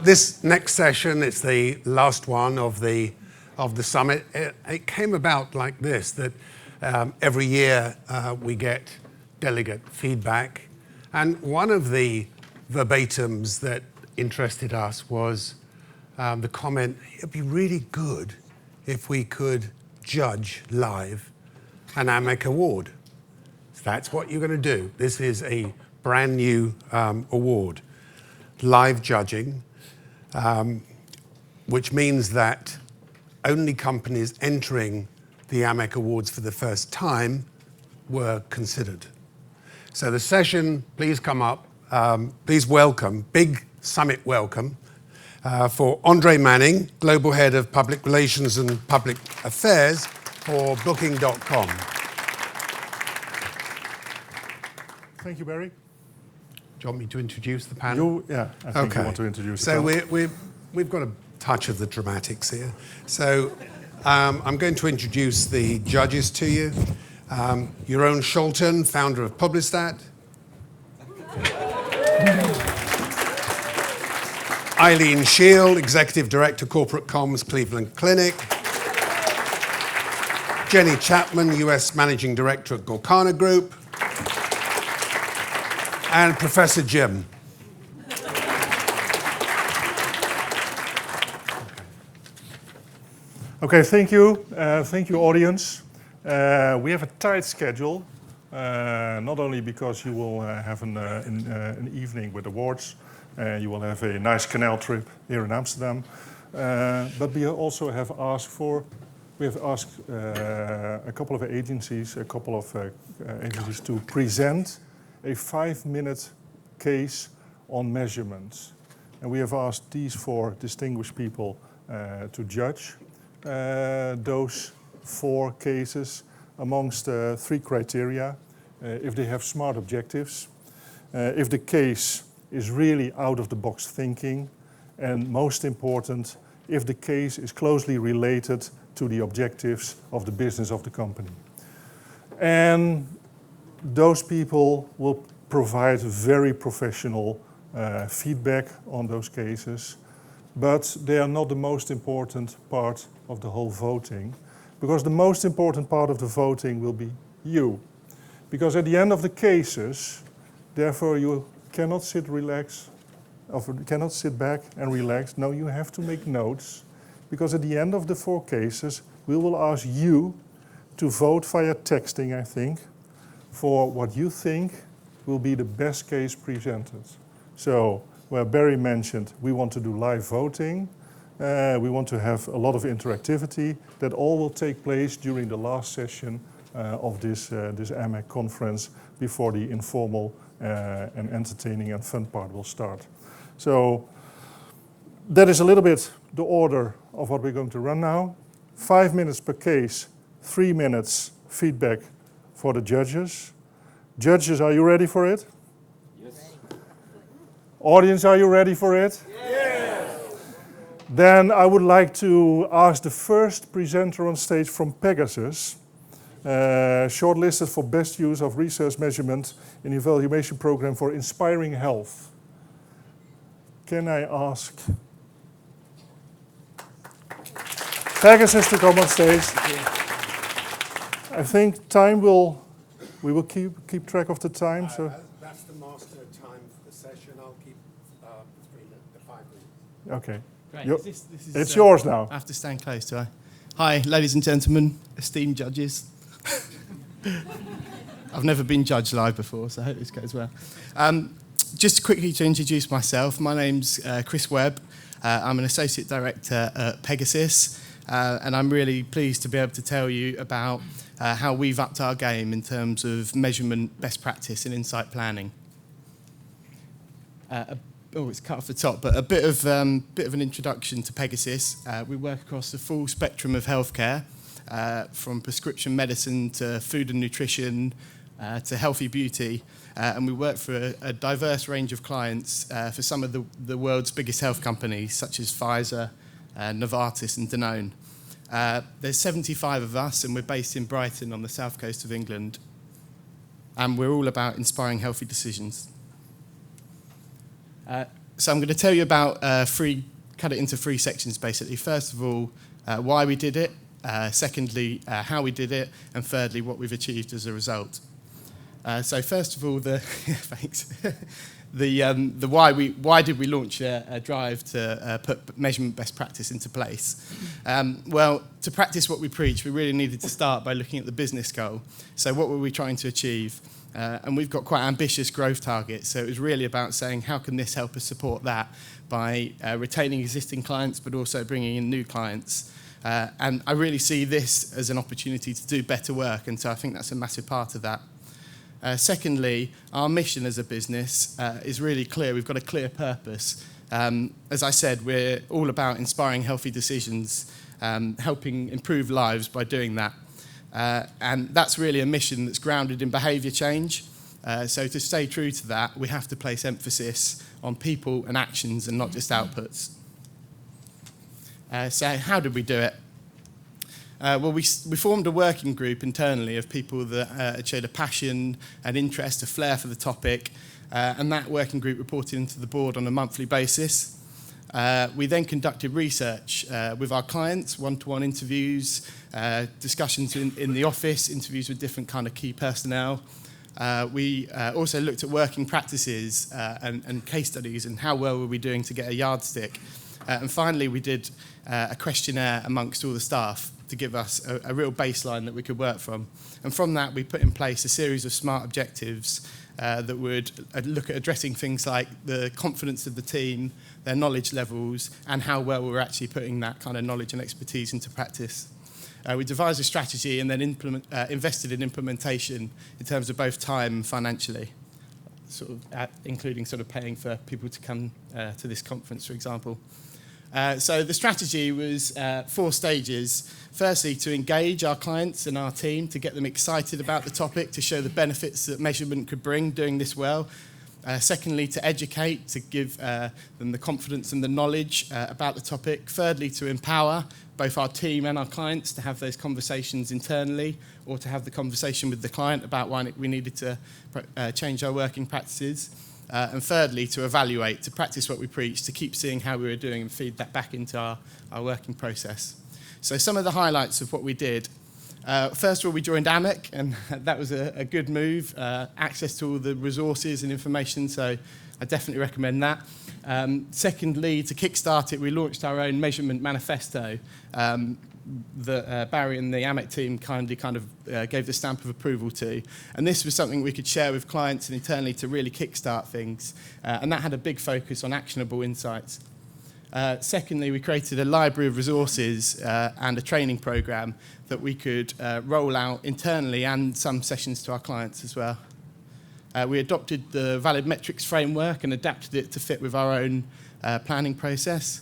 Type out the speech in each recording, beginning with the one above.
This next session, it's the last one of the summit. It came about like this, that every year we get delegate feedback, and one of the verbatims that interested us was the comment, it'd be really good if we could judge live an AMEC award. So that's what you're going to do. This is a brand new award, live judging, which means that only companies entering the AMEC Awards for the first time were considered. So the session, please come up. Please welcome, big summit welcome, for Andre Manning, Global Head of Public Relations and Public Affairs for Booking.com. Thank you, Barry. Do you want me to introduce the panel? I think you want to introduce the panel. So we've got a touch of the dramatics here. So I'm going to introduce the judges to you. Jeroen Scholten, founder of Publistat. Eileen Scheel, Executive Director, Corporate Comms, Cleveland Clinic. Jenny Chapman, US Managing Director at Gorkana Group. And Professor Jim. Okay, thank you. Thank you, audience. We have a tight schedule, not only because you will have an evening with awards, you will have a nice canal trip here in Amsterdam, but we also have asked a couple of agencies to present a 5-minute case on measurements. And we have asked these 4 distinguished people to judge those 4 cases amongst 3 criteria. If they have smart objectives, if the case is really out-of-the-box thinking, and most important, if the case is closely related to the objectives of the business of the company. And those people will provide very professional feedback on those cases, but they are not the most important part of the whole voting, because the most important part of the voting will be you. Because at the end of the cases, therefore you cannot sit back and relax. No, you have to make notes, because at the end of the 4 cases, we will ask you to vote via texting, I think, for what you think will be the best case presented. So, where Barry mentioned we want to do live voting, we want to have a lot of interactivity. That all will take place during the last session of this AMEC conference before the informal and entertaining and fun part will start. So that is a little bit the order of what we're going to run now. 5 minutes per case, 3 minutes feedback for the judges. Judges, are you ready for it? Yes. Audience, are you ready for it? Yes. Then I would like to ask the first presenter on stage from Pegasus, shortlisted for best use of research measurement in evaluation program for inspiring health. Can I ask Pegasus to come on stage? I think we will keep track of the time. So That's the master time for the session. I'll keep the 5 minutes. okay. Great. This is, It's yours now. I have to stand close, do I? Hi, ladies and gentlemen, esteemed judges. I've never been judged live before, so I hope this goes well. Just quickly to introduce myself, my name's Chris Webb. I'm an Associate Director at Pegasus, and I'm really pleased to be able to tell you about how we've upped our game in terms of measurement, best practice and insight planning. It's cut off the top, but a bit of an introduction to Pegasus. We work across the full spectrum of healthcare, from prescription medicine to food and nutrition to healthy beauty, and we work for a diverse range of clients for some of the world's biggest health companies, such as Pfizer, Novartis and Danone. There's 75 of us, and we're based in Brighton on the south coast of England, and we're all about inspiring healthy decisions. So I'm going to tell you about cut it into three sections basically. First of all, why we did it. Secondly, how we did it. And thirdly, what we've achieved as a result. So first of all, thanks. Why did we launch a drive to put measurement best practice into place? Well, to practice what we preach, we really needed to start by looking at the business goal. So what were we trying to achieve? And we've got quite ambitious growth targets. So it was really about saying, how can this help us support that by retaining existing clients, but also bringing in new clients? And I really see this as an opportunity to do better work. And so I think that's a massive part of that. Secondly, our mission as a business is really clear. We've got a clear purpose. As I said, we're all about inspiring healthy decisions, helping improve lives by doing that. And that's really a mission that's grounded in behaviour change. So to stay true to that, we have to place emphasis on people and actions and not just outputs. So how did we do it? Well, we formed a working group internally of people that had showed a passion, an interest, a flair for the topic, and that working group reported into the board on a monthly basis. We then conducted research with our clients, one-to-one interviews, discussions in the office, interviews with different kind of key personnel. We also looked at working practices and case studies and how well were we doing to get a yardstick. And finally, we did a questionnaire amongst all the staff to give us a real baseline that we could work from. And from that, we put in place a series of smart objectives that would look at addressing things like the confidence of the team, their knowledge levels, and how well we're actually putting that kind of knowledge and expertise into practice. We devised a strategy and then invested in implementation in terms of both time and financially, including paying for people to come to this conference, for example. So the strategy was 4 stages. Firstly, to engage our clients and our team, to get them excited about the topic, to show the benefits that measurement could bring doing this well. Secondly, to educate, to give them the confidence and the knowledge about the topic. Thirdly, to empower both our team and our clients to have those conversations internally, or to have the conversation with the client about why we needed to change our working practices. And thirdly, to evaluate, to practice what we preach, to keep seeing how we were doing and feed that back into our working process. So some of the highlights of what we did. First of all, we joined AMEC, and that was a good move. Access to all the resources and information, so I definitely recommend that. Secondly, to kickstart it, we launched our own measurement manifesto that Barry and the AMEC team kindly gave the stamp of approval to. And this was something we could share with clients and internally to really kickstart things. And that had a big focus on actionable insights. Secondly, we created a library of resources and a training program that we could roll out internally and some sessions to our clients as well. We adopted the Valid Metrics framework and adapted it to fit with our own planning process.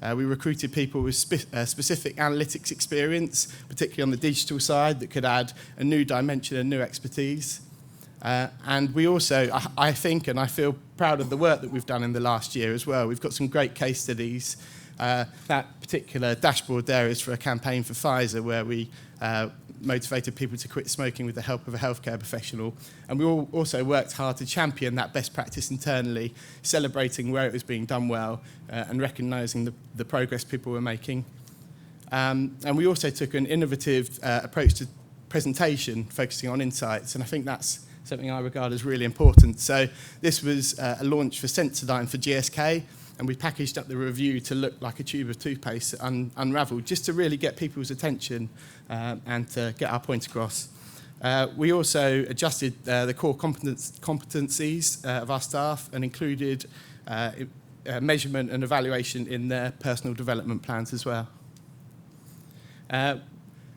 We recruited people with specific analytics experience, particularly on the digital side, that could add a new dimension and new expertise. And we also, I think, and I feel proud of the work that we've done in the last year as well. We've got some great case studies. That particular dashboard there is for a campaign for Pfizer where we motivated people to quit smoking with the help of a healthcare professional. And we also worked hard to champion that best practice internally, celebrating where it was being done well and recognising the progress people were making. And we also took an innovative approach to presentation, focusing on insights, and I think that's something I regard as really important. So this was a launch for Sensodyne for GSK, and we packaged up the review to look like a tube of toothpaste unravelled, just to really get people's attention and to get our point across. We also adjusted the core competencies of our staff and included measurement and evaluation in their personal development plans as well.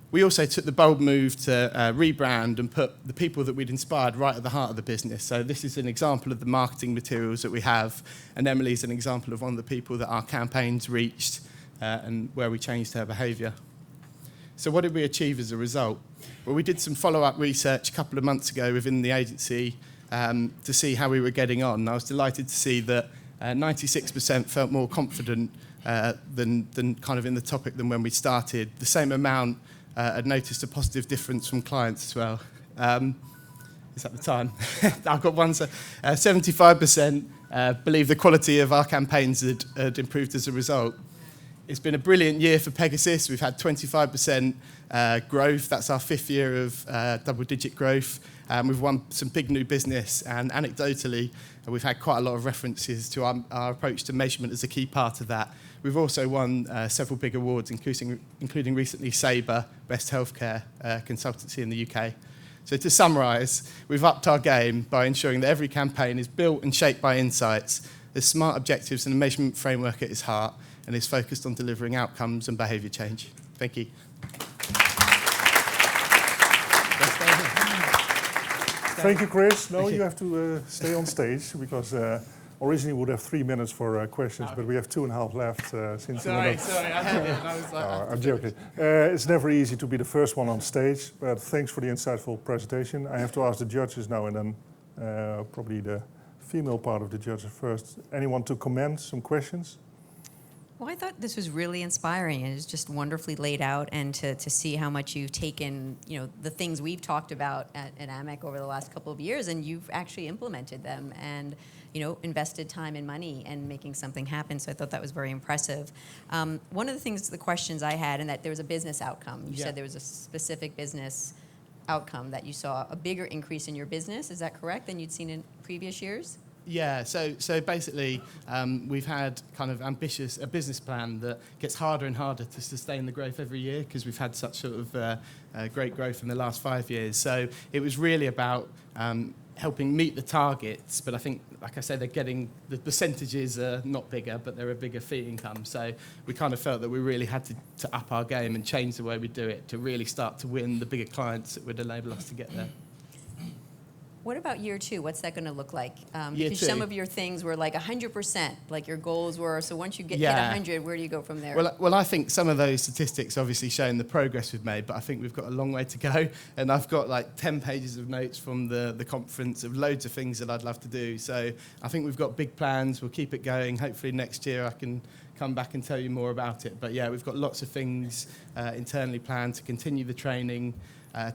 We also took the bold move to rebrand and put the people that we'd inspired right at the heart of the business. So this is an example of the marketing materials that we have, and Emily's an example of one of the people that our campaigns reached and where we changed her behaviour. So what did we achieve as a result? Well, we did some follow-up research a couple of months ago within the agency to see how we were getting on. And I was delighted to see that 96% felt more confident than kind of in the topic than when we started. The same amount had noticed a positive difference from clients as well. Is that the time? I've got one. 75% believe the quality of our campaigns had improved as a result. It's been a brilliant year for Pegasus. We've had 25% growth. That's our 5th year of double-digit growth. We've won some big new business, and anecdotally, we've had quite a lot of references to our approach to measurement as a key part of that. We've also won several big awards, including recently Sabre, Best Healthcare Consultancy in the UK. So to summarise, we've upped our game by ensuring that every campaign is built and shaped by insights, there's smart objectives and a measurement framework at its heart, and is focused on delivering outcomes and behaviour change. Thank you. Thank you, Chris. No, you have to stay on stage because originally we would have 3 minutes for questions, but we have 2.5 left since you were not. Sorry, I had it. I was like, I'm joking. It's never easy to be the first one on stage, but thanks for the insightful presentation. I have to ask the judges now and then, probably the female part of the judges first. Anyone to comment, some questions? Well, I thought this was really inspiring, and it's just wonderfully laid out, and to see how much you've taken, the things we've talked about at AMEC over the last couple of years, and you've actually implemented them and, invested time and money and making something happen. So I thought that was very impressive. One of the questions I had, and that there was a business outcome. You said there was a specific business outcome that you saw a bigger increase in your business. Is that correct than you'd seen in previous years? Yeah, so basically we've had kind of a business plan that gets harder and harder to sustain the growth every year because we've had such sort of great growth in the last 5 years. So it was really about helping meet the targets, but I think, like I said, the percentages are not bigger, but they're a bigger fee income. So we kind of felt that we really had to up our game and change the way we do it to really start to win the bigger clients that would enable us to get there. What about year 2? What's that going to look like? Year Because 2. some of your things were like 100%, like your goals were. So once you hit Yeah. 100, where do you go from there? Well, I think some of those statistics obviously showing the progress we've made, but I think we've got a long way to go. And I've got like 10 pages of notes from the conference of loads of things that I'd love to do. So I think we've got big plans. We'll keep it going. Hopefully next year I can come back and tell you more about it. But yeah, we've got lots of things internally planned to continue the training,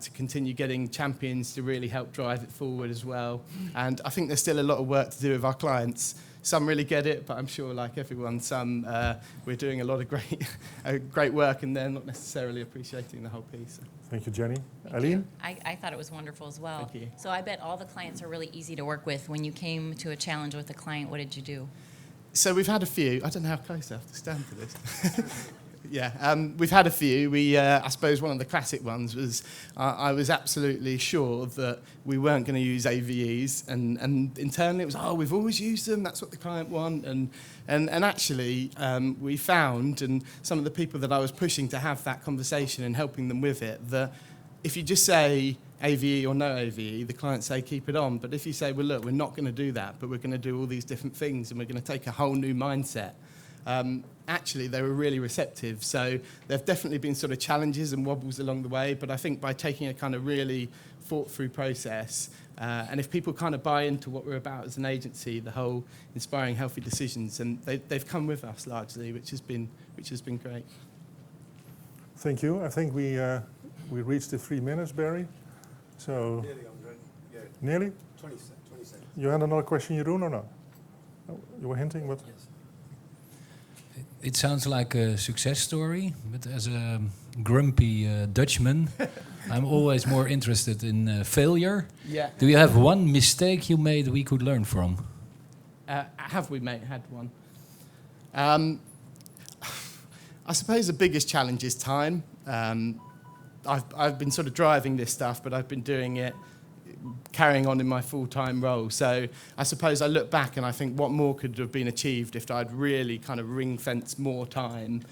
to continue getting champions to really help drive it forward as well. And I think there's still a lot of work to do with our clients. Some really get it, but I'm sure, like everyone, we're doing a lot of great work, and they're not necessarily appreciating the whole piece. Thank you, Jenny. Thank Eileen? you. I thought it was wonderful as well. Thank you. So I bet all the clients are really easy to work with. When you came to a challenge with a client, what did you do? So we've had a few. I don't know how close I have to stand for this. Yeah, we've had a few. I suppose one of the classic ones was I was absolutely sure that we weren't going to use AVEs, and internally it was, we've always used them, that's what the client want, and actually we found, and some of the people that I was pushing to have that conversation and helping them with it, that if you just say AVE or no AVE, the clients say keep it on, but if you say, well look, we're not going to do that, but we're going to do all these different things, and we're going to take a whole new mindset, actually they were really receptive. So there have definitely been sort of challenges and wobbles along the way, but I think by taking a kind of really thought through process, and if people kind of buy into what we're about as an agency, the whole inspiring healthy decisions, and they've come with us largely, which has been great. Thank you. I think we reached the 3 minutes, Barry. So Nearly, Andre. Yeah, nearly? 20 seconds. You had another question, Jeroen, or no? Oh, you were hinting, but It sounds like a success story, but as a grumpy Dutchman, I'm always more interested in failure. Yeah. Do you have one mistake you made we could learn from? Have we had one? I suppose the biggest challenge is time. I've been sort of driving this stuff, but I've been doing it, carrying on in my full-time role. So I suppose I look back and I think what more could have been achieved if I'd really kind of ring-fenced more time,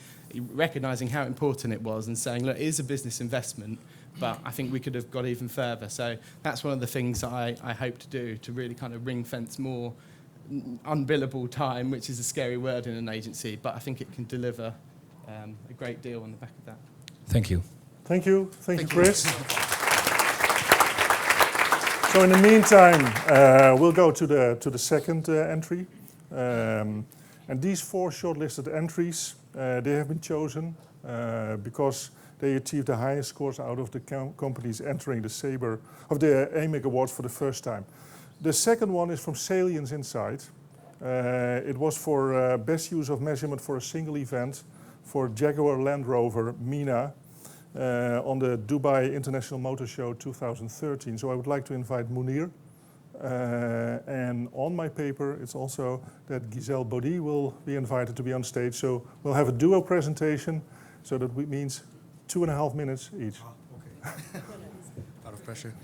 recognising how important it was and saying, look, it is a business investment, but I think we could have got even further. So that's one of the things that I hope to do, to really kind of ring-fence more unbillable time, which is a scary word in an agency, but I think it can deliver a great deal on the back of that. Thank you. thank you. Thank you, Chris. So in the meantime, we'll go to the second entry. And these 4 shortlisted entries, they have been chosen because they achieved the highest scores out of the companies entering the Sabre of the AMEC Awards for the first time. The second one is from Salience Insight, It was for best use of measurement for a single event for Jaguar Land Rover MENA on the Dubai International Motor Show 2013. So I would like to invite Munir. And on my paper, it's also that Giselle Baudy will be invited to be on stage. So we'll have a duo presentation, so that means 2.5 minutes each. Okay. Out of pressure.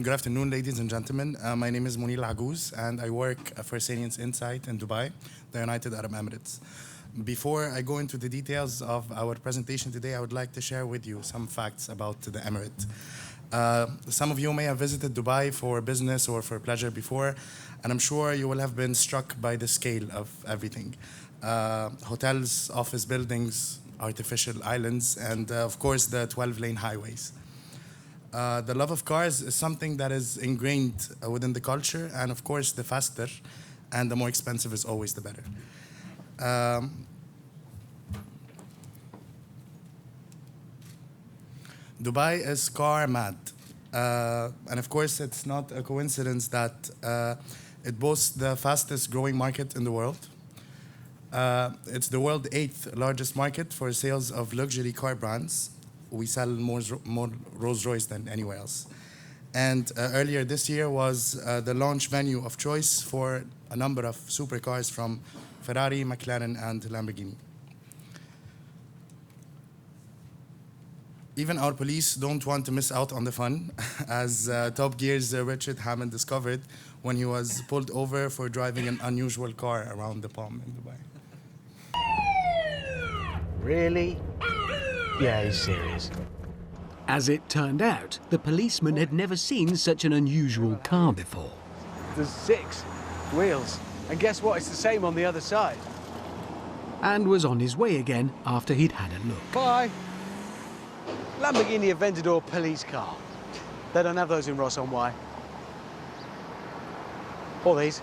Good afternoon, ladies and gentlemen. My name is Munir Agouz, and I work for Salience Insight in Dubai, the United Arab Emirates. Before I go into the details of our presentation today, I would like to share with you some facts about the Emirate. Some of you may have visited Dubai for business or for pleasure before, and I'm sure you will have been struck by the scale of everything. Hotels, office buildings, artificial islands, and of course the 12-lane highways. The love of cars is something that is ingrained within the culture, and of course the faster and the more expensive is always the better. Dubai is car mad, and of course it's not a coincidence that it boasts the fastest growing market in the world. It's the world's 8th largest market for sales of luxury car brands. We sell more Rolls-Royce than anywhere else. And earlier this year was the launch venue of choice for a number of supercars from Ferrari, McLaren, and Lamborghini. Even our police don't want to miss out on the fun, as Top Gear's Richard Hammond discovered when he was pulled over for driving an unusual car around the Palm in Dubai. Really? Yeah, he's serious. As it turned out, the policeman had never seen such an unusual car before. There's 6 wheels. And guess what? It's the same on the other side. And was on his way again after he'd had a look. Bye. Lamborghini Aventador police car. They don't have those in Ross on Wye. Or these.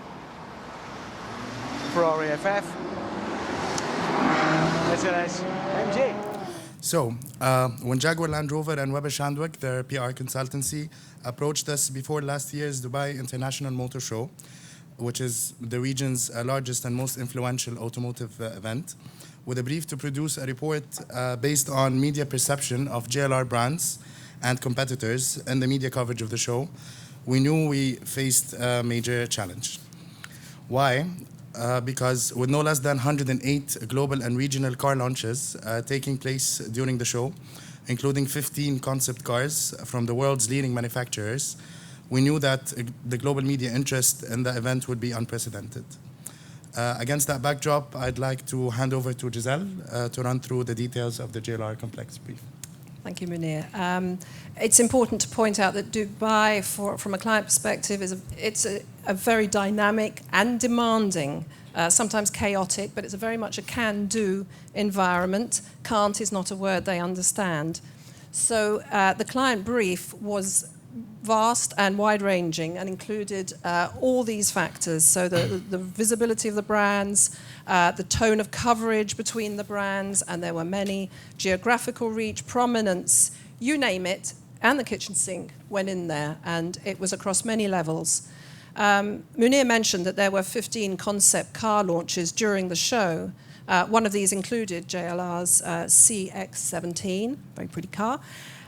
Ferrari FF. SLS MG. So, when Jaguar Land Rover and Weber Shandwick, their PR consultancy, approached us before last year's Dubai International Motor Show, which is the region's largest and most influential automotive event, with a brief to produce a report based on media perception of JLR brands and competitors and the media coverage of the show, we knew we faced a major challenge. Why? Because with no less than 108 global and regional car launches taking place during the show, including 15 concept cars from the world's leading manufacturers, we knew that the global media interest in the event would be unprecedented. Against that backdrop, I'd like to hand over to Giselle to run through the details of the JLR Complex brief. Thank you, Munir. It's important to point out that Dubai, from a client perspective, it's a very dynamic and demanding, sometimes chaotic, but it's very much a can-do environment. Can't is not a word they understand. So the client brief was vast and wide-ranging and included all these factors. So the visibility of the brands, the tone of coverage between the brands, and there were many, geographical reach, prominence, you name it, and the kitchen sink went in there, and it was across many levels. Munir mentioned that there were 15 concept car launches during the show. One of these included JLR's CX-17, very pretty car.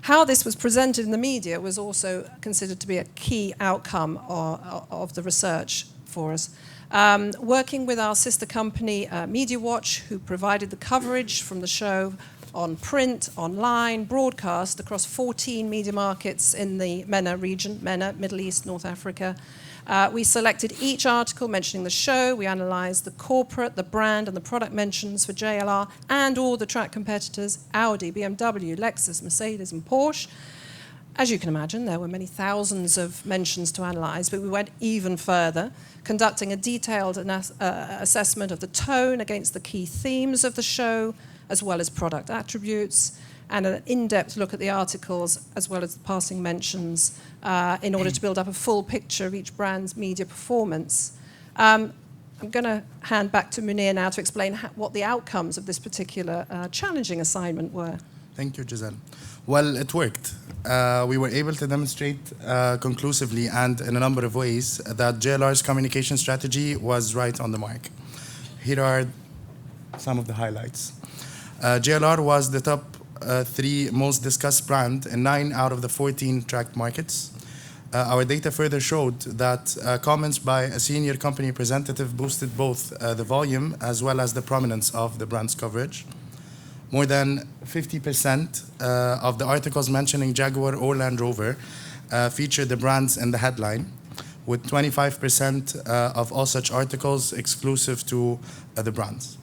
How this was presented in the media was also considered to be a key outcome of the research for us. Working with our sister company, MediaWatch, who provided the coverage from the show on print, online, broadcast across 14 media markets in the MENA region, MENA, Middle East, North Africa. We selected each article mentioning the show. We analysed the corporate, the brand, and the product mentions for JLR and all the track competitors, Audi, BMW, Lexus, Mercedes, and Porsche. As you can imagine, there were many thousands of mentions to analyse, but we went even further, conducting a detailed assessment of the tone against the key themes of the show, as well as product attributes, and an in-depth look at the articles as well as the passing mentions in order to build up a full picture of each brand's media performance. I'm going to hand back to Munir now to explain what the outcomes of this particular challenging assignment were. Thank you, Giselle. Well, it worked. We were able to demonstrate conclusively and in a number of ways that JLR's communication strategy was right on the mark. Here are some of the highlights. JLR was the top 3 most discussed brand in 9 out of the 14 tracked markets. Our data further showed that comments by a senior company representative boosted both the volume as well as the prominence of the brand's coverage. More than 50% of the articles mentioning Jaguar or Land Rover featured the brands in the headline, with 25% of all such articles exclusive to the brands.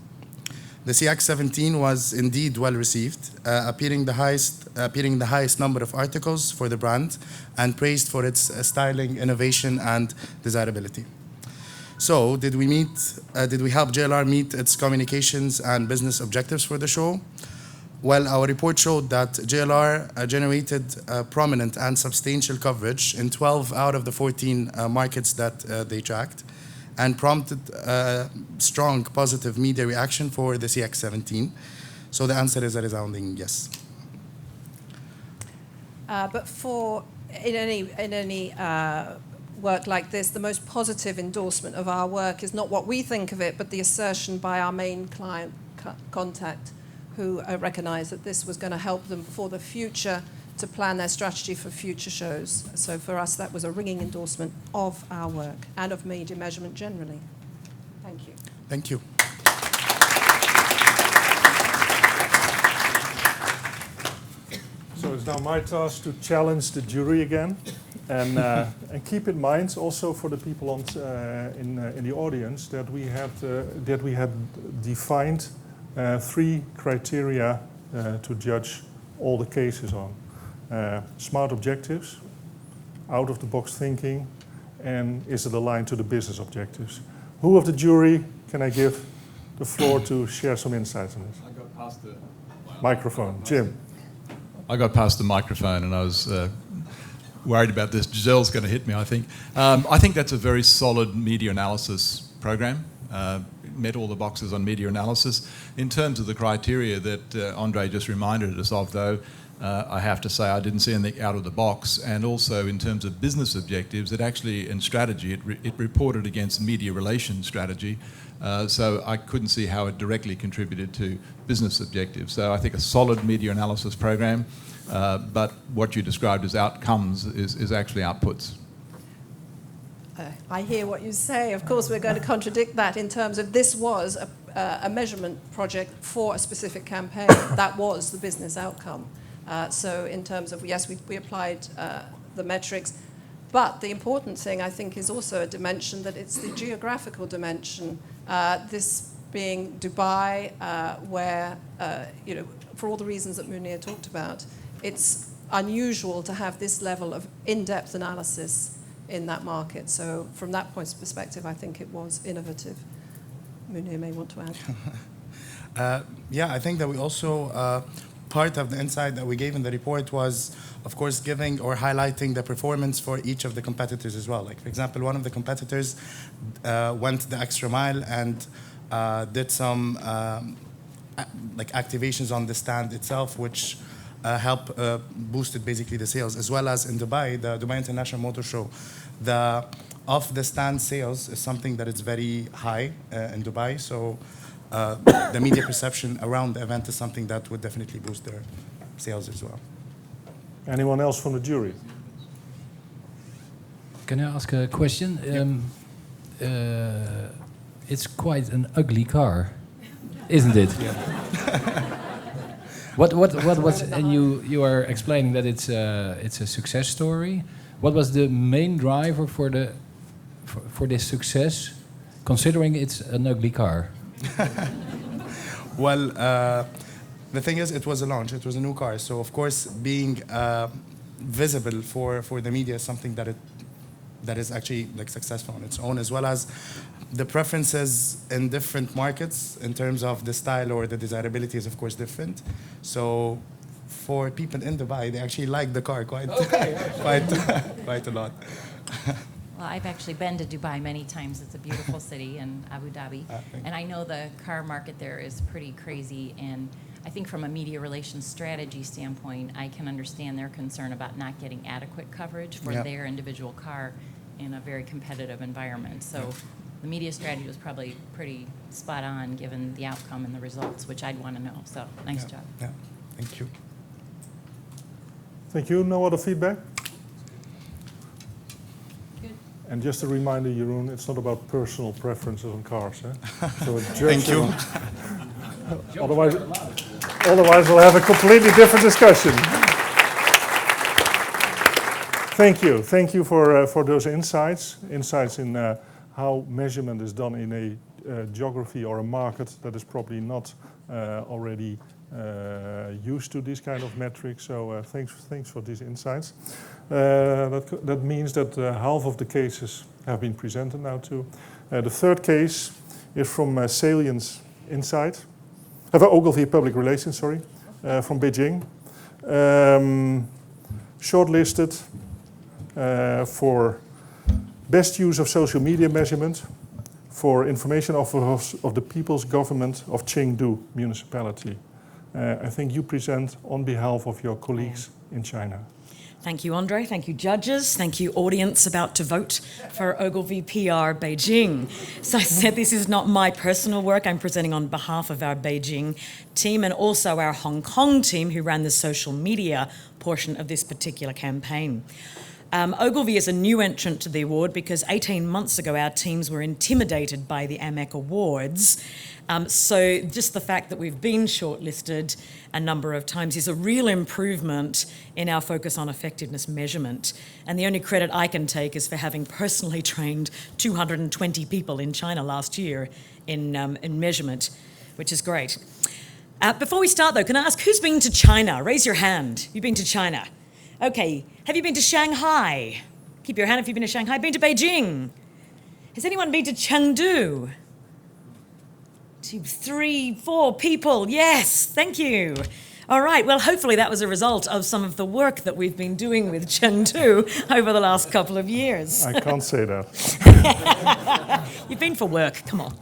The CX-17 was indeed well received, appearing the highest number of articles for the brand and praised for its styling, innovation, and desirability. So, did we help JLR meet its communications and business objectives for the show? Well, our report showed that JLR generated prominent and substantial coverage in 12 out of the 14 markets that they tracked, and prompted strong positive media reaction for the CX-17. So the answer is a resounding yes. But in any work like this, the most positive endorsement of our work is not what we think of it, but the assertion by our main client contact, who recognised that this was going to help them for the future to plan their strategy for future shows. So for us, that was a ringing endorsement of our work and of media measurement generally. Thank you. Thank you. So it's now my task to challenge the jury again, and keep in mind also for the people in the audience that we had defined 3 criteria to judge all the cases on: smart objectives, out-of-the-box thinking, and is it aligned to the business objectives? Who of the jury can I give the floor to share some insights on this? I got past the microphone. Jim. I got past the microphone and I was worried about this. Giselle's going to hit me, I think. I think that's a very solid media analysis program. Met all the boxes on media analysis. In terms of the criteria that Andre just reminded us of, though, I have to say I didn't see anything out of the box. And also in terms of business objectives, it actually, in strategy, it reported against media relations strategy. So I couldn't see how it directly contributed to business objectives. So I think a solid media analysis program, but what you described as outcomes is actually outputs. I hear what you say. Of course, we're going to contradict that in terms of this was a measurement project for a specific campaign. That was the business outcome. So in terms of, yes, we applied the metrics, but the important thing, I think, is also a dimension that it's the geographical dimension. This being Dubai, where, for all the reasons that Munir talked about, it's unusual to have this level of in-depth analysis in that market. So from that point of perspective, I think it was innovative. Munir may want to add. Yeah, I think that we also, part of the insight that we gave in the report was, of course, giving or highlighting the performance for each of the competitors as well. Like, for example, one of the competitors went the extra mile and did some activations on the stand itself, which help boosted basically the sales, as well as in Dubai, the Dubai International Motor Show. The off-the-stand sales is something that is very high in Dubai, so the media perception around the event is something that would definitely boost their sales as well. Anyone else from the jury? Can I ask a question? It's quite an ugly car, isn't it? What was, and you are explaining that it's a success story. What was the main driver for this success, considering it's an ugly car? Well, the thing is, it was a launch. It was a new car, so of course, being visible for the media is something that is actually successful on its own, as well as the preferences in different markets in terms of the style or the desirability is of course different. So for people in Dubai, they actually like the car quite a lot. Well, I've actually been to Dubai many times. It's a beautiful city, and Abu Dhabi. And I know the car market there is pretty crazy. And I think from a media relations strategy standpoint, I can understand their concern about not getting adequate coverage for Yeah. their individual car in a very competitive environment. So the media strategy was probably pretty spot on given the outcome and the results, which I'd want to know. So nice job. Yeah, thank you. Thank you. No other feedback? And just a reminder, Jeroen, it's not about personal preferences on cars. So Thank you. Otherwise we'll have a completely different discussion. Thank you. Thank you for those insights in how measurement is done in a geography or a market that is probably not already used to this kind of metrics. So thanks for these insights. That means that half of the cases have been presented now too. The third case is from Salience Insight. Ogilvy Public Relations, sorry, from Beijing. Shortlisted for best use of social media measurement for information officers of the People's Government of Chengdu Municipality. I think you present on behalf of your colleagues in China. Thank you, Andre. Thank you, judges. Thank you, audience about to vote for Ogilvy PR Beijing. So I said this is not my personal work. I'm presenting on behalf of our Beijing team and also our Hong Kong team who ran the social media portion of this particular campaign. Ogilvy is a new entrant to the award because 18 months ago our teams were intimidated by the AMEC Awards. So just the fact that we've been shortlisted a number of times is a real improvement in our focus on effectiveness measurement. And the only credit I can take is for having personally trained 220 people in China last year in measurement, which is great. Before we start though, can I ask who's been to China? Raise your hand. You've been to China. Okay, have you been to Shanghai? Keep your hand if you've been to Shanghai. Been to Beijing? Has anyone been to Chengdu? 2, 3, 4 people, yes, thank you. All right, well, hopefully that was a result of some of the work that we've been doing with Chengdu over the last couple of years. I can't say that. You've been for work, come on.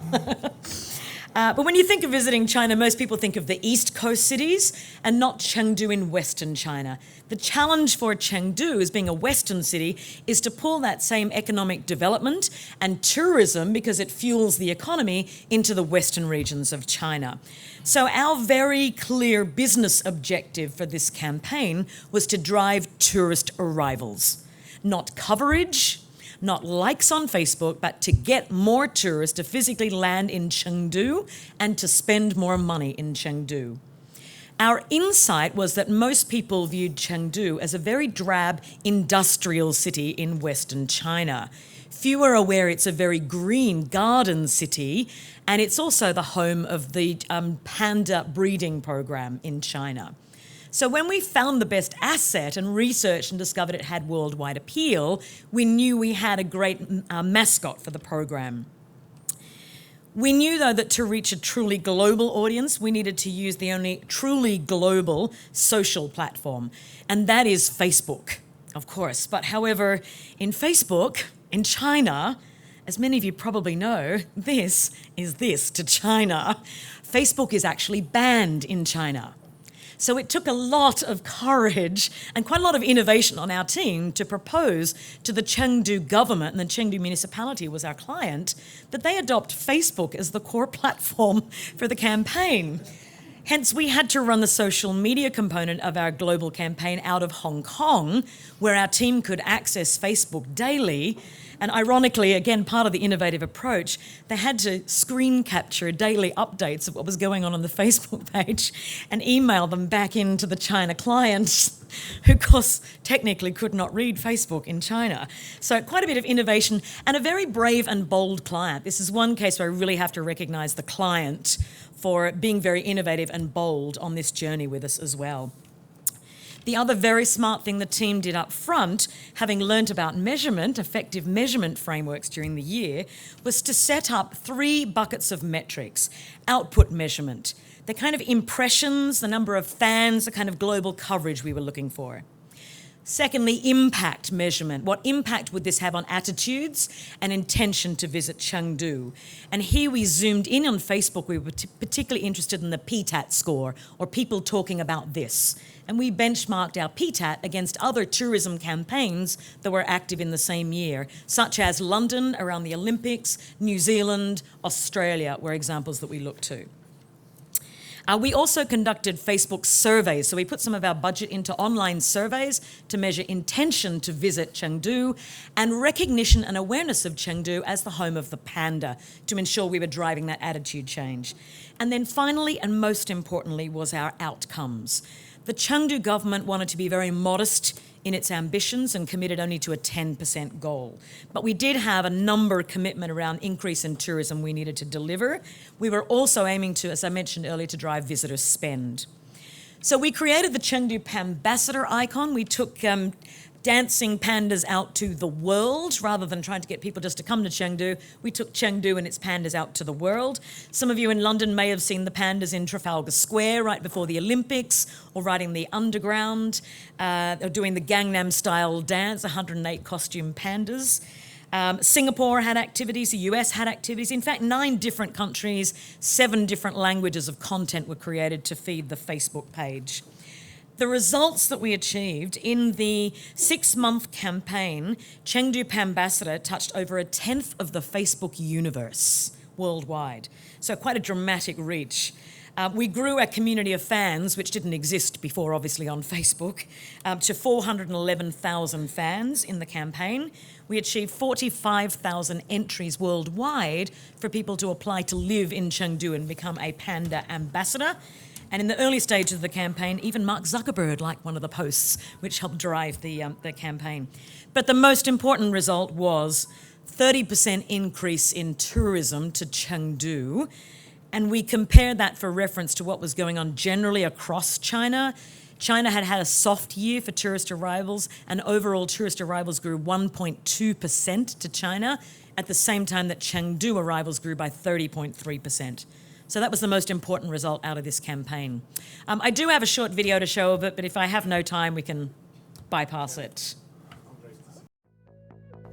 But when you think of visiting China, most people think of the East Coast cities and not Chengdu in Western China. The challenge for Chengdu as being a Western city is to pull that same economic development and tourism, because it fuels the economy, into the Western regions of China. So our very clear business objective for this campaign was to drive tourist arrivals, not coverage, not likes on Facebook, but to get more tourists to physically land in Chengdu and to spend more money in Chengdu. Our insight was that most people viewed Chengdu as a very drab industrial city in Western China. Few are aware it's a very green garden city, and it's also the home of the panda breeding program in China. So when we found the best asset and researched and discovered it had worldwide appeal, we knew we had a great mascot for the program. We knew, though, that to reach a truly global audience, we needed to use the only truly global social platform, and that is Facebook, of course. But however, in Facebook, in China, as many of you probably know, this is this to China. Facebook is actually banned in China. So it took a lot of courage and quite a lot of innovation on our team to propose to the Chengdu government, and the Chengdu municipality was our client, that they adopt Facebook as the core platform for the campaign. Hence, we had to run the social media component of our global campaign out of Hong Kong, where our team could access Facebook daily. And ironically, again, part of the innovative approach, they had to screen capture daily updates of what was going on the Facebook page and email them back into the China clients, who, of course, technically could not read Facebook in China. So quite a bit of innovation and a very brave and bold client. This is one case where I really have to recognise the client for being very innovative and bold on this journey with us as well. The other very smart thing the team did up front, having learnt about measurement, effective measurement frameworks during the year, was to set up 3 buckets of metrics. Output measurement, the kind of impressions, the number of fans, the kind of global coverage we were looking for. Secondly, impact measurement. What impact would this have on attitudes and intention to visit Chengdu? And here we zoomed in on Facebook. We were particularly interested in the PTAT score, or people talking about this. And we benchmarked our PTAT against other tourism campaigns that were active in the same year, such as London around the Olympics, New Zealand, Australia were examples that we looked to. We also conducted Facebook surveys. So we put some of our budget into online surveys to measure intention to visit Chengdu and recognition and awareness of Chengdu as the home of the panda to ensure we were driving that attitude change. And then finally, and most importantly, was our outcomes. The Chengdu government wanted to be very modest in its ambitions and committed only to a 10% goal. But we did have a number commitment around increase in tourism we needed to deliver. We were also aiming to, as I mentioned earlier, to drive visitor spend. So we created the Chengdu Pambassador icon. We took dancing pandas out to the world rather than trying to get people just to come to Chengdu. We took Chengdu and its pandas out to the world. Some of you in London may have seen the pandas in Trafalgar Square right before the Olympics, or riding the Underground, or doing the Gangnam Style dance, 108 costume pandas. Singapore had activities, the US had activities. In fact, 9 different countries, 7 different languages of content were created to feed the Facebook page. The results that we achieved in the 6-month campaign, Chengdu Pambassador touched over 1/10 of the Facebook universe worldwide. So quite a dramatic reach. We grew our community of fans, which didn't exist before, obviously, on Facebook, to 411,000 fans in the campaign. We achieved 45,000 entries worldwide for people to apply to live in Chengdu and become a panda ambassador. And in the early stages of the campaign, even Mark Zuckerberg liked one of the posts, which helped drive the campaign. But the most important result was 30% increase in tourism to Chengdu. And we compared that for reference to what was going on generally across China. China had had a soft year for tourist arrivals, and overall tourist arrivals grew 1.2% to China, at the same time that Chengdu arrivals grew by 30.3%. So that was the most important result out of this campaign. I do have a short video to show of it, but if I have no time, we can bypass it.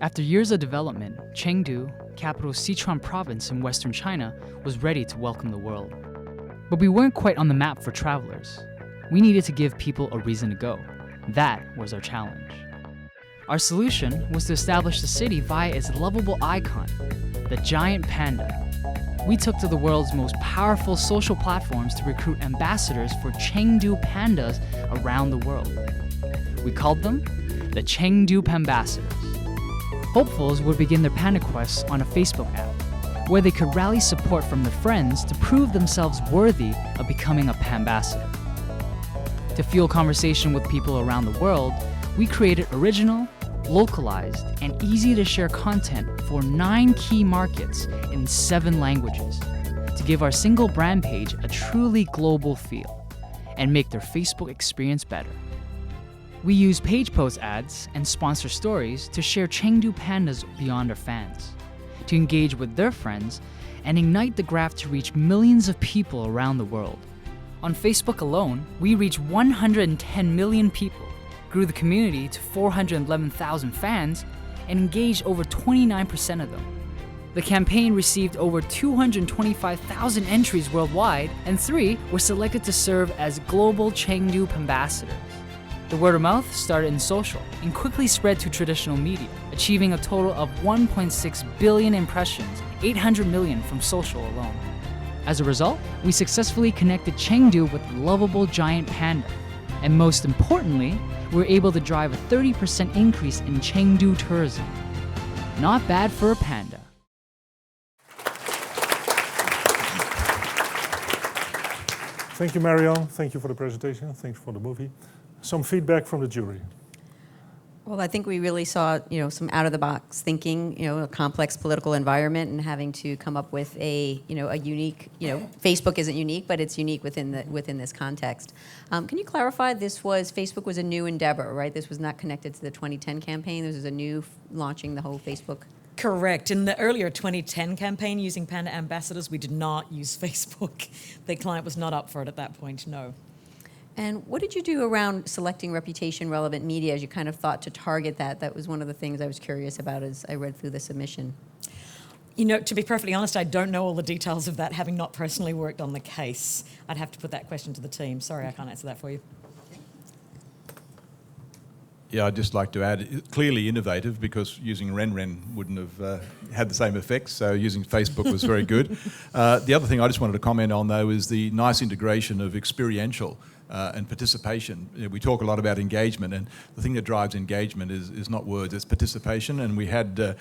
After years of development, Chengdu, capital Sichuan province in western China, was ready to welcome the world. But we weren't quite on the map for travelers. We needed to give people a reason to go. That was our challenge. Our solution was to establish the city via its lovable icon, the giant panda. We took to the world's most powerful social platforms to recruit ambassadors for Chengdu pandas around the world. We called them the Chengdu Pambassadors. Hopefuls would begin their panda quests on a Facebook app, where they could rally support from their friends to prove themselves worthy of becoming a pambassador. To fuel conversation with people around the world, we created original, localized, and easy-to-share content for 9 key markets in 7 languages to give our single brand page a truly global feel and make their Facebook experience better. We use page post ads and sponsor stories to share Chengdu pandas beyond our fans, to engage with their friends and ignite the graph to reach millions of people around the world. On Facebook alone, we reached 110 million people, grew the community to 411,000 fans, and engaged over 29% of them. The campaign received over 225,000 entries worldwide, and 3 were selected to serve as global Chengdu Pambassadors. The word of mouth started in social and quickly spread to traditional media, achieving a total of 1.6 billion impressions, 800 million from social alone. As a result, we successfully connected Chengdu with the lovable giant panda, and most importantly, we were able to drive a 30% increase in Chengdu tourism. Not bad for a panda. Thank you, Marion. Thank you for the presentation. Thanks for the movie. Some feedback from the jury. Well, I think we really saw, some out-of-the-box thinking, a complex political environment, and having to come up with a unique, Facebook isn't unique, but it's unique within this context. Can you clarify? Facebook was a new endeavor, right? This was not connected to the 2010 campaign. This was a new launching the whole Facebook. Correct. In the earlier 2010 campaign using Panda Ambassadors, we did not use Facebook. The client was not up for it at that point, no. And what did you do around selecting reputation relevant media as you kind of thought to target that? That was one of the things I was curious about as I read through the submission. You know, to be perfectly honest, I don't know all the details of that, having not personally worked on the case. I'd have to put that question to the team. Sorry, I can't answer that for you. Yeah, I'd just like to add, clearly innovative, because using RenRen wouldn't have had the same effects, so using Facebook was very good. The other thing I just wanted to comment on, though, is the nice integration of experiential and participation. You know, we talk a lot about engagement, and the thing that drives engagement is not words, it's participation, and we had the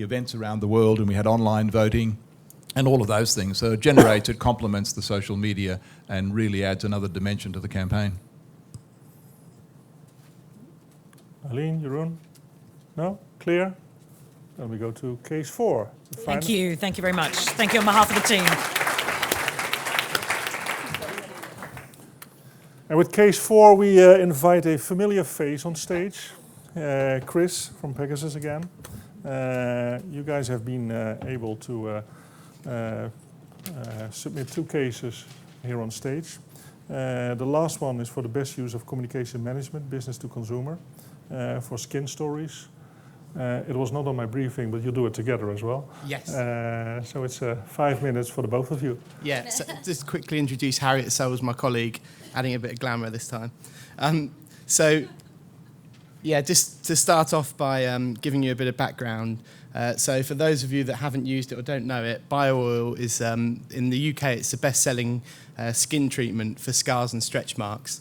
events around the world, and we had online voting, and all of those things. So it generates, it complements the social media and really adds another dimension to the campaign. Aline, Jeroen? No? Clear? Then we go to case 4. Thank you very much. Thank you on behalf of the team. And with case 4, we invite a familiar face on stage, Chris from Pegasus again. You guys have been able to submit 2 cases here on stage. The last one is for the best use of communication management, business to consumer. For Skin Stories. It was not on my briefing, but you'll do it together as well. Yes. So it's 5 minutes for the both of you. Yeah, so just quickly introduce Harriet Sells, my colleague, adding a bit of glamour this time. Just to start off by giving you a bit of background. So for those of you that haven't used it or don't know it, BioOil is, in the UK, it's the best-selling skin treatment for scars and stretch marks.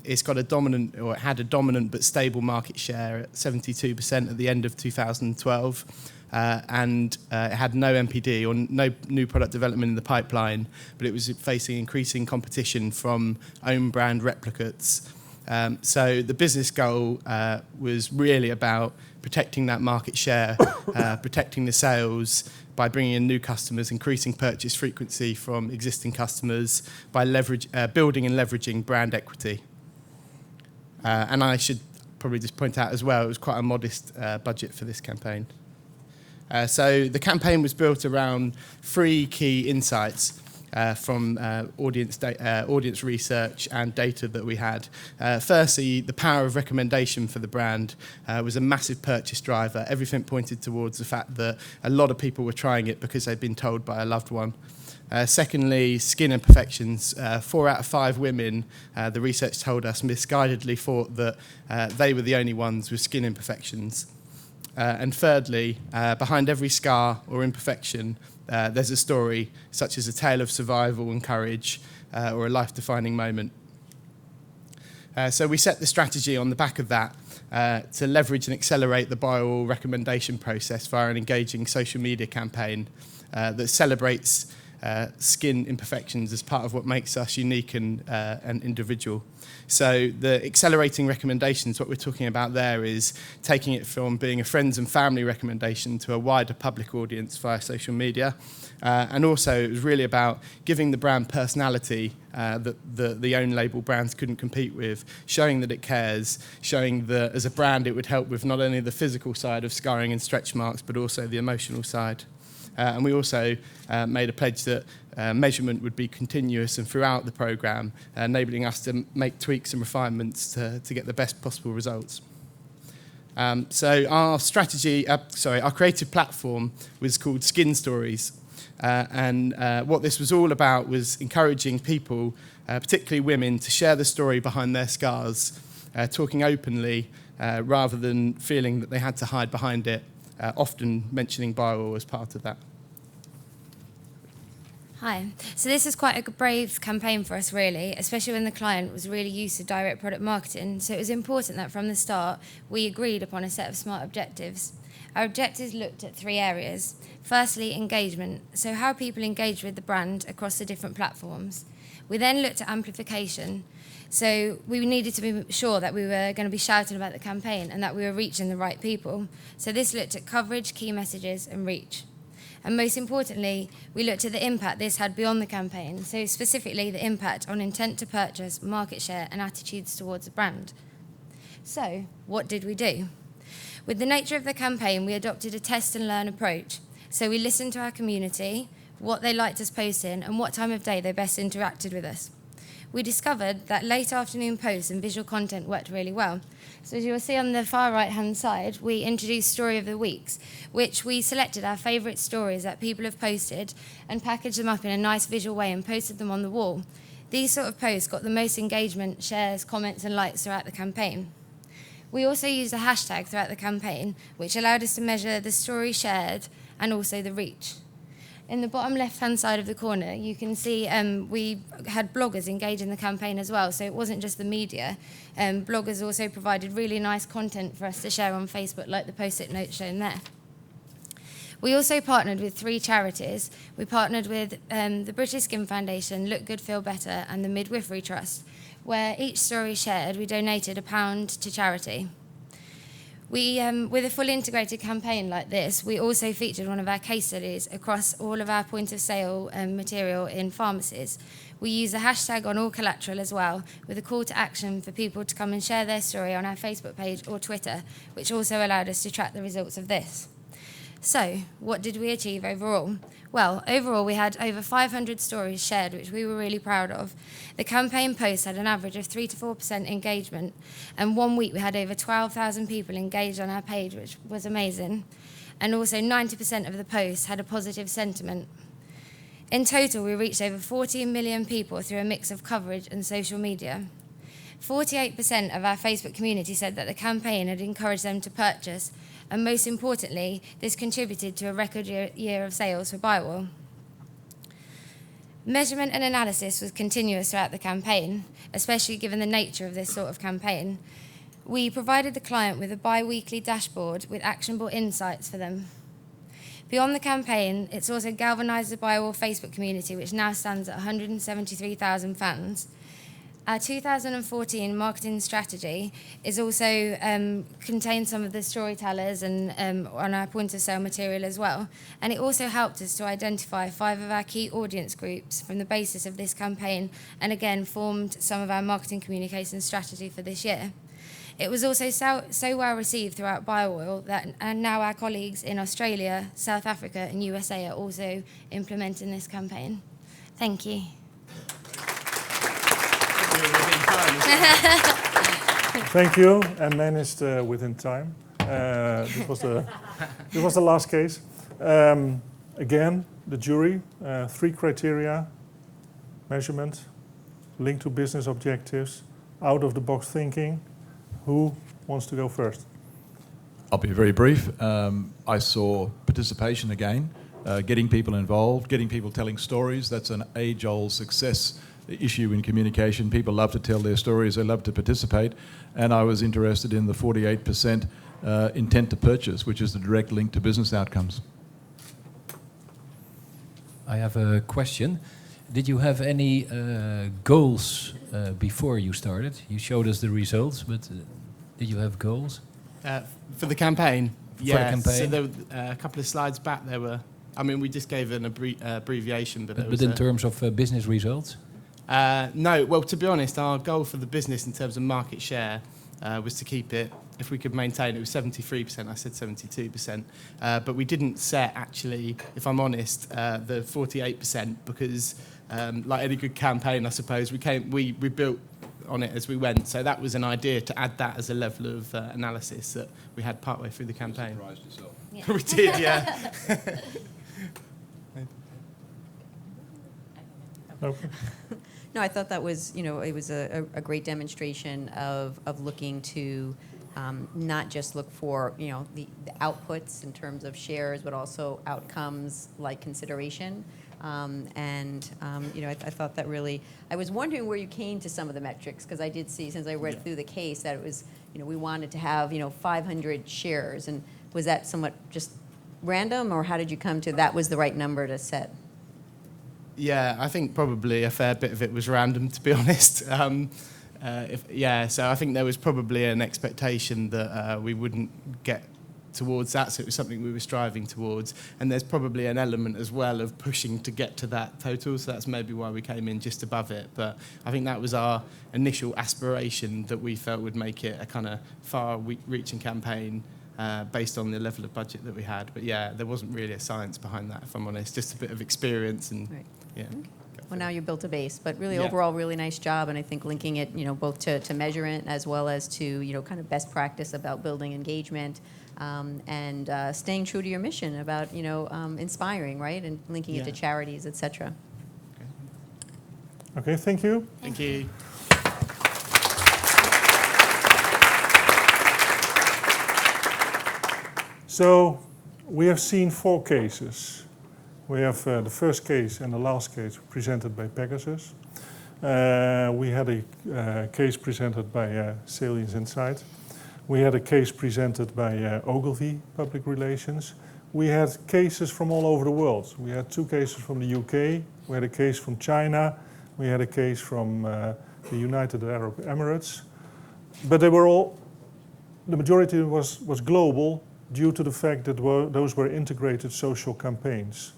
It's got it had a dominant but stable market share at 72% at the end of 2012, and it had no NPD or no new product development in the pipeline, but it was facing increasing competition from own brand replicates. So the business goal was really about protecting that market share, protecting the sales, by bringing in new customers, increasing purchase frequency from existing customers, by building and leveraging brand equity. And I should probably just point out as well, it was quite a modest budget for this campaign. So the campaign was built around 3 key insights from audience research and data that we had. Firstly, the power of recommendation for the brand was a massive purchase driver. Everything pointed towards the fact that a lot of people were trying it because they'd been told by a loved one. Secondly, skin imperfections. 4 out of 5 women, the research told us, misguidedly thought that they were the only ones with skin imperfections. And thirdly, behind every scar or imperfection, there's a story, such as a tale of survival and courage, or a life-defining moment. So we set the strategy on the back of that to leverage and accelerate the BioOil recommendation process via an engaging social media campaign that celebrates skin imperfections as part of what makes us unique and individual. So the accelerating recommendations, what we're talking about there is taking it from being a friends and family recommendation to a wider public audience via social media. And also it was really about giving the brand personality that the own label brands couldn't compete with, showing that it cares, showing that as a brand it would help with not only the physical side of scarring and stretch marks, but also the emotional side. And we also made a pledge that measurement would be continuous and throughout the programme, enabling us to make tweaks and refinements to get the best possible results. So our our creative platform was called Skin Stories. And what this was all about was encouraging people, particularly women, to share the story behind their scars, talking openly rather than feeling that they had to hide behind it, often mentioning BioOil as part of that. Hi. So this is quite a brave campaign for us, really, especially when the client was really used to direct product marketing. So it was important that from the start, we agreed upon a set of SMART objectives. Our objectives looked at 3 areas. Firstly, engagement. So how people engage with the brand across the different platforms. We then looked at amplification. So we needed to be sure that we were going to be shouting about the campaign and that we were reaching the right people. So this looked at coverage, key messages, and reach. And most importantly, we looked at the impact this had beyond the campaign, so specifically the impact on intent to purchase, market share, and attitudes towards the brand. So, what did we do? With the nature of the campaign, we adopted a test and learn approach. So we listened to our community, what they liked us posting, and what time of day they best interacted with us. we discovered that late afternoon posts and visual content worked really well. So as you'll see on the far right-hand side, we introduced Story of the Weeks, which we selected our favourite stories that people have posted and packaged them up in a nice visual way and posted them on the wall. These sort of posts got the most engagement, shares, comments and likes throughout the campaign. We also used a hashtag throughout the campaign, which allowed us to measure the story shared and also the reach. In the bottom left-hand side of the corner, you can see we had bloggers engage in the campaign as well, so it wasn't just the media. Bloggers also provided really nice content for us to share on Facebook, like the post-it note shown there. We also partnered with 3 charities. We partnered with the British Skin Foundation, Look Good, Feel Better, and the Midwifery Trust, where each story shared, we donated £1 to charity. We, with a fully integrated campaign like this, we also featured one of our case studies across all of our point of sale material in pharmacies. We use a hashtag on all collateral as well, with a call to action for people to come and share their story on our Facebook page or Twitter, which also allowed us to track the results of this. So, what did we achieve overall? Well, overall we had over 500 stories shared, which we were really proud of. The campaign posts had an average of 3 to 4% engagement, and 1 week we had over 12,000 people engaged on our page, which was amazing. And also 90% of the posts had a positive sentiment. In total, we reached over 14 million people through a mix of coverage and social media. 48% of our Facebook community said that the campaign had encouraged them to purchase, and most importantly, this contributed to a record year of sales for BioOil. Measurement and analysis was continuous throughout the campaign, especially given the nature of this sort of campaign. We provided the client with a bi-weekly dashboard with actionable insights for them. Beyond the campaign, it's also galvanised the BioOil Facebook community, which now stands at 173,000 fans. Our 2014 marketing strategy is also contains some of the storytellers and on our point of sale material as well. And it also helped us to identify 5 of our key audience groups from the basis of this campaign, and again formed some of our marketing communication strategy for this year. It was also so well received throughout BioOil and now our colleagues in Australia, South Africa and USA are also implementing this campaign. Thank you. Thank you, and managed within time. This was the last case. Again, the jury, 3 criteria: measurement, link to business objectives, out-of-the-box thinking. Who wants to go first? I'll be very brief. I saw participation again, getting people involved, getting people telling stories. That's an age-old success issue in communication. People love to tell their stories, they love to participate, and I was interested in the 48% intent to purchase, which is the direct link to business outcomes. I have a question. Did you have any goals before you started? You showed us the results, but did you have goals? For the campaign? Yeah, for the campaign. So there were, a couple of slides back there were, I mean, we just gave an abbreviation, but in terms of business results? No, well, to be honest, our goal for the business in terms of market share was to keep it, if we could maintain it, was 73%, I said 72%. But we didn't set, actually, if I'm honest, the 48% because, like any good campaign, I suppose, we built on it as we went. So that was an idea to add that as a level of analysis that we had partway through the campaign. You surprised yourself. Yeah. We did, yeah. Okay. No, I thought that was, it was a great demonstration of looking to not just look for, the outputs in terms of shares, but also outcomes like consideration. I thought that really, I was wondering where you came to some of the metrics, because I did see, since I read through the case, that it was, we wanted to have, 500 shares. And was that somewhat just random, or how did you come to that was the right number to set? Yeah, I think probably a fair bit of it was random, to be honest. So I think there was probably an expectation that we wouldn't get towards that, so it was something we were striving towards. And there's probably an element as well of pushing to get to that total, so that's maybe why we came in just above it. But I think that was our initial aspiration that we felt would make it a kind of far-reaching campaign based on the level of budget that we had. But yeah, there wasn't really a science behind that, if I'm honest, just a bit of experience and... Right. Yeah. Okay. Well, now you built a base, but really Yeah. overall, really nice job, and I think linking it, both to measurement as well as to, kind of best practice about building engagement, and staying true to your mission about, inspiring, right, and linking it to Yeah. charities, et cetera. Okay, thank you. Thank you. So we have seen 4 cases. We have the first case and the last case presented by Pegasus. We had a case presented by Salience Insight. We had a case presented by Ogilvy Public Relations. We had cases from all over the world. We had 2 cases from the UK. We had a case from China. We had a case from the United Arab Emirates. But they were all, the majority was global due to the fact that those were integrated social campaigns.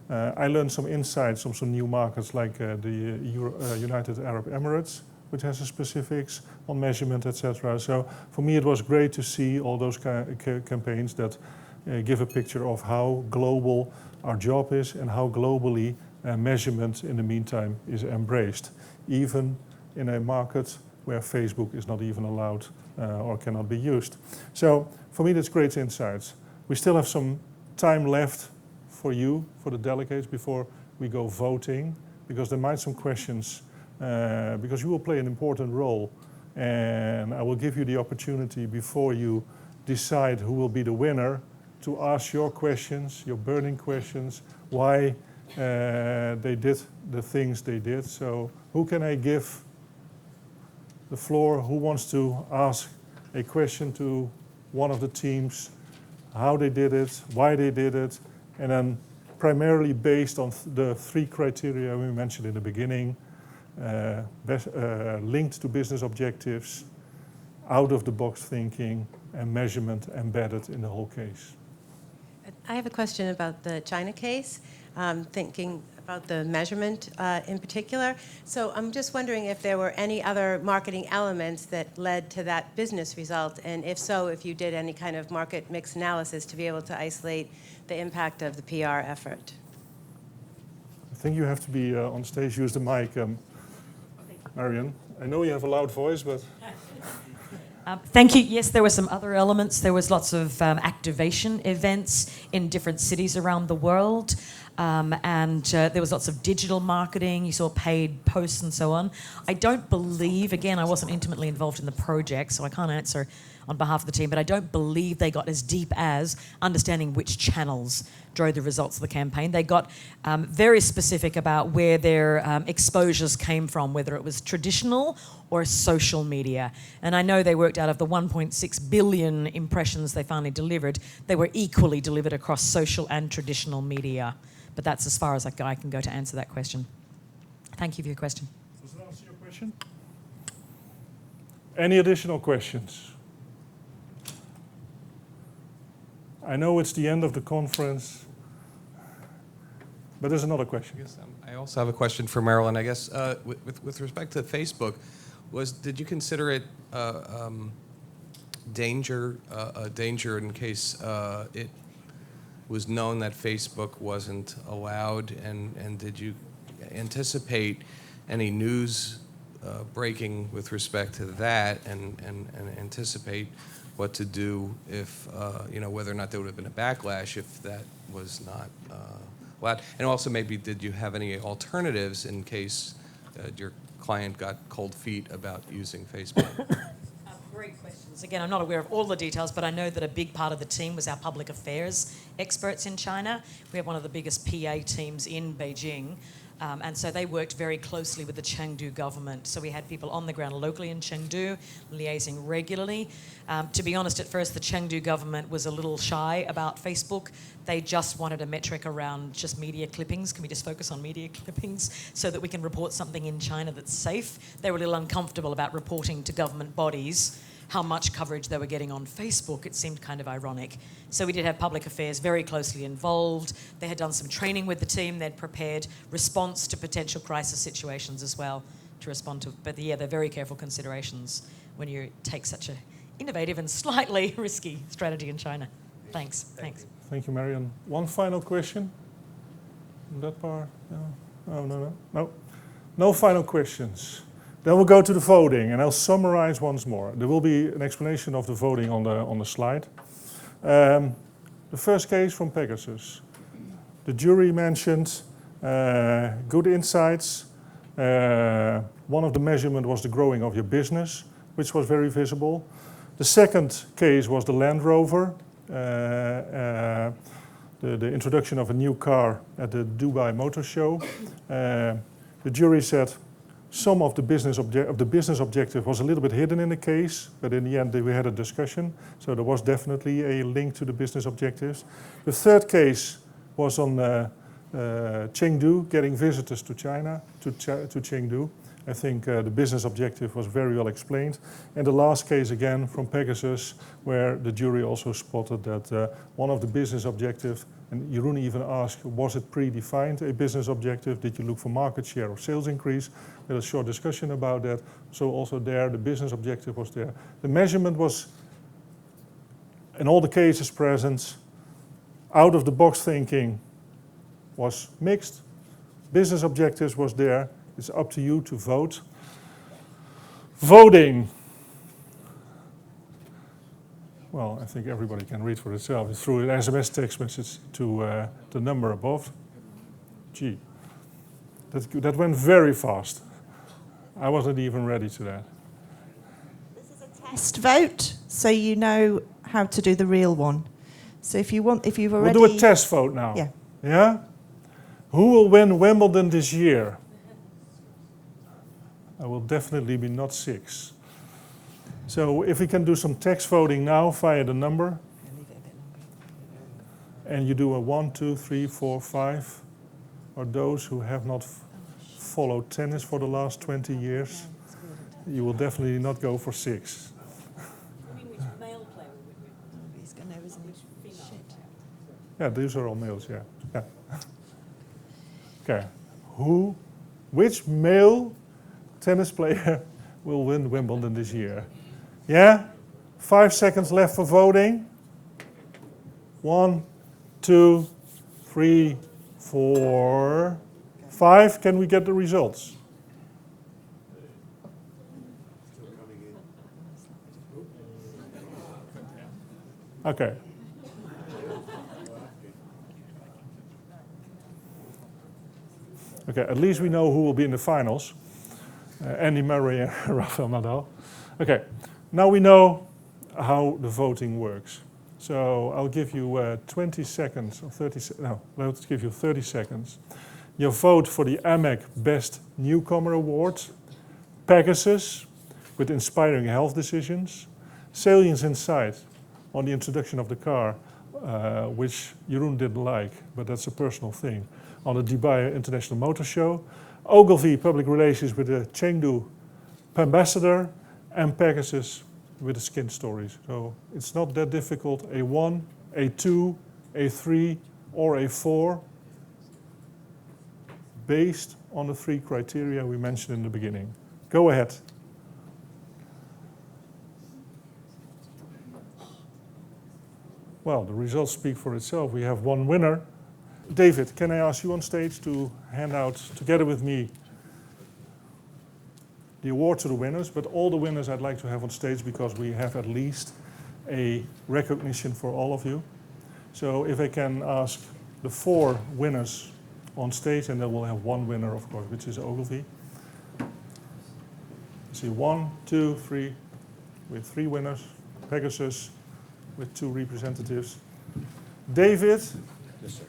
I learned some insights on some new markets like the United Arab Emirates, which has a specifics on measurement, etc. So for me it was great to see all those campaigns that give a picture of how global our job is and how globally measurement in the meantime is embraced, even in a market where Facebook is not even allowed or cannot be used. So for me that's great insights. We still have some time left for you, for the delegates, before we go voting, because there might be some questions, because you will play an important role, and I will give you the opportunity before you decide who will be the winner to ask your questions, your burning questions, why they did the things they did. So who can I give the floor? Who wants to ask a question to one of the teams, how they did it, why they did it, and then primarily based on the 3 criteria we mentioned in the beginning, linked to business objectives, out-of-the-box thinking, and measurement embedded in the whole case. I have a question about the China case, thinking about the measurement in particular. So I'm just wondering if there were any other marketing elements that led to that business result, and if so, if you did any kind of market mix analysis to be able to isolate the impact of the PR effort. I think you have to be on stage, use the mic, Marion. I know you have a loud voice, but... Thank you. Yes, there were some other elements. There was lots of activation events in different cities around the world. And there was lots of digital marketing. You saw paid posts and so on. I don't believe, again, I wasn't intimately involved in the project, so I can't answer on behalf of the team, but I don't believe they got as deep as understanding which channels drove the results of the campaign. They got very specific about where their exposures came from, whether it was traditional or social media. And I know they worked out of the 1.6 billion impressions they finally delivered, they were equally delivered across social and traditional media. But that's as far as I can go to answer that question. Thank you for your question. Does that answer your question? Any additional questions? I know it's the end of the conference, but there's another question. Yes, I also have a question for Marilyn. I guess with respect to Facebook, did you consider it a danger in case it was known that Facebook wasn't allowed, and did you anticipate any news breaking with respect to that, and anticipate what to do if, whether or not there would have been a backlash if that was not allowed? And also maybe did you have any alternatives in case your client got cold feet about using Facebook? Great questions. Again, I'm not aware of all the details, but I know that a big part of the team was our public affairs experts in China. We have one of the biggest PA teams in Beijing. And so they worked very closely with the Chengdu government. So we had people on the ground locally in Chengdu, liaising regularly. To be honest, at first the Chengdu government was a little shy about Facebook. They just wanted a metric around just media clippings. Can we just focus on media clippings so that we can report something in China that's safe? They were a little uncomfortable about reporting to government bodies how much coverage they were getting on Facebook. It seemed kind of ironic. So we did have public affairs very closely involved. They had done some training with the team. They'd prepared response to potential crisis situations as well to respond to. But yeah, they're very careful considerations when you take such an innovative and slightly risky strategy in China. Thanks. Thanks. Thank you, Marion. One final question on that part. No. No final questions. Then we'll go to the voting, and I'll summarize once more. There will be an explanation of the voting on the slide. The first case from Pegasus. The jury mentioned good insights. One of the measurements was the growing of your business, which was very visible. The second case was the Land Rover, the introduction of a new car at the Dubai Motor Show. The jury said some of the business objective was a little bit hidden in the case, but in the end we had a discussion, so there was definitely a link to the business objectives. The third case was on Chengdu, getting visitors to China, to Chengdu. I think the business objective was very well explained. And the last case again from Pegasus, where the jury also spotted that one of the business objectives, and Jeroen even asked, was it predefined, a business objective? Did you look for market share or sales increase? We had a short discussion about that. So also there, the business objective was there. The measurement was, in all the cases present, out of the box thinking was mixed. Business objectives was there. It's up to you to vote. Voting. Well, I think everybody can read for itself. It's through an SMS text message to the number above. Gee, that went very fast. I wasn't even ready to that. Test vote, so you know how to do the real one. So if you've already... We'll do a test vote now. Yeah. Yeah? Who will win Wimbledon this year? I will definitely be not 6. So if we can do some text voting now via the number. And you do a 1, 2, 3, 4, 5. Or those who have not followed tennis for the last 20 years. You will definitely not go for 6. Yeah, these are all males, yeah. Okay. Which male tennis player will win Wimbledon this year? Yeah? 5 seconds left for voting. 1, 2, 3, 4, 5. Can we get the results? Okay. Okay, at least we know who will be in the finals. Andy Murray and Rafael Nadal. Okay, now we know how the voting works. So I'll give you 20 seconds, or 30 seconds. No, let's give you 30 seconds. Your vote for the AMEC Best Newcomer Award, Pegasus, with inspiring health decisions, Salience Insight on the introduction of the car, which Jeroen didn't like, but that's a personal thing, on the Dubai International Motor Show, Ogilvy Public Relations with the Chengdu Ambassador, and Pegasus with the skin stories. So it's not that difficult. A 1, a 2, a 3, or a 4, based on the 3 criteria we mentioned in the beginning. Go ahead. Well, the results speak for itself. We have one winner. David, can I ask you on stage to hand out, together with me, the award to the winners, but all the winners I'd like to have on stage because we have at least a recognition for all of you. So if I can ask the 4 winners on stage, and then we'll have one winner, of course, which is Ogilvy. See, 1, 2, 3, with 3 winners. Pegasus with 2 representatives. David. Yes, sir.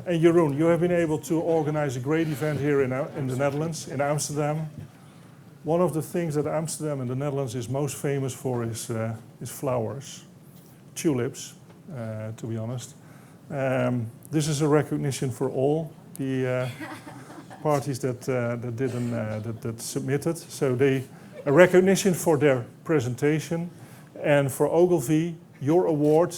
And Jeroen, you have been able to organize a great event here in the Netherlands, in Amsterdam. One of the things that Amsterdam in the Netherlands is most famous for is flowers, tulips, to be honest. This is a recognition for all the parties that submitted. So a recognition for their presentation, and for Ogilvy, your award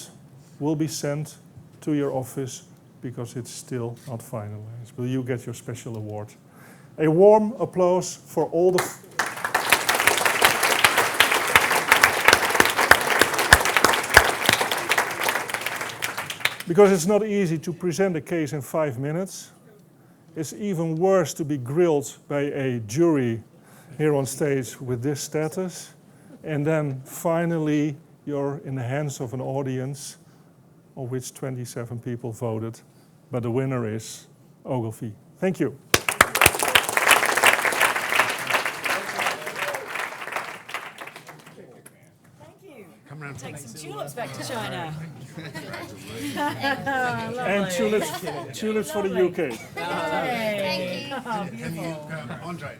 will be sent to your office because it's still not finalized. Will you get your special award? A warm applause for all the... Because it's not easy to present a case in 5 minutes. It's even worse to be grilled by a jury here on stage with this status. And then finally, you're in the hands of an audience of which 27 people voted. But the winner is Ogilvy. Thank you. Come round. Take some tulips back to China. And tulips for the UK. Thank you. Can you, Andre?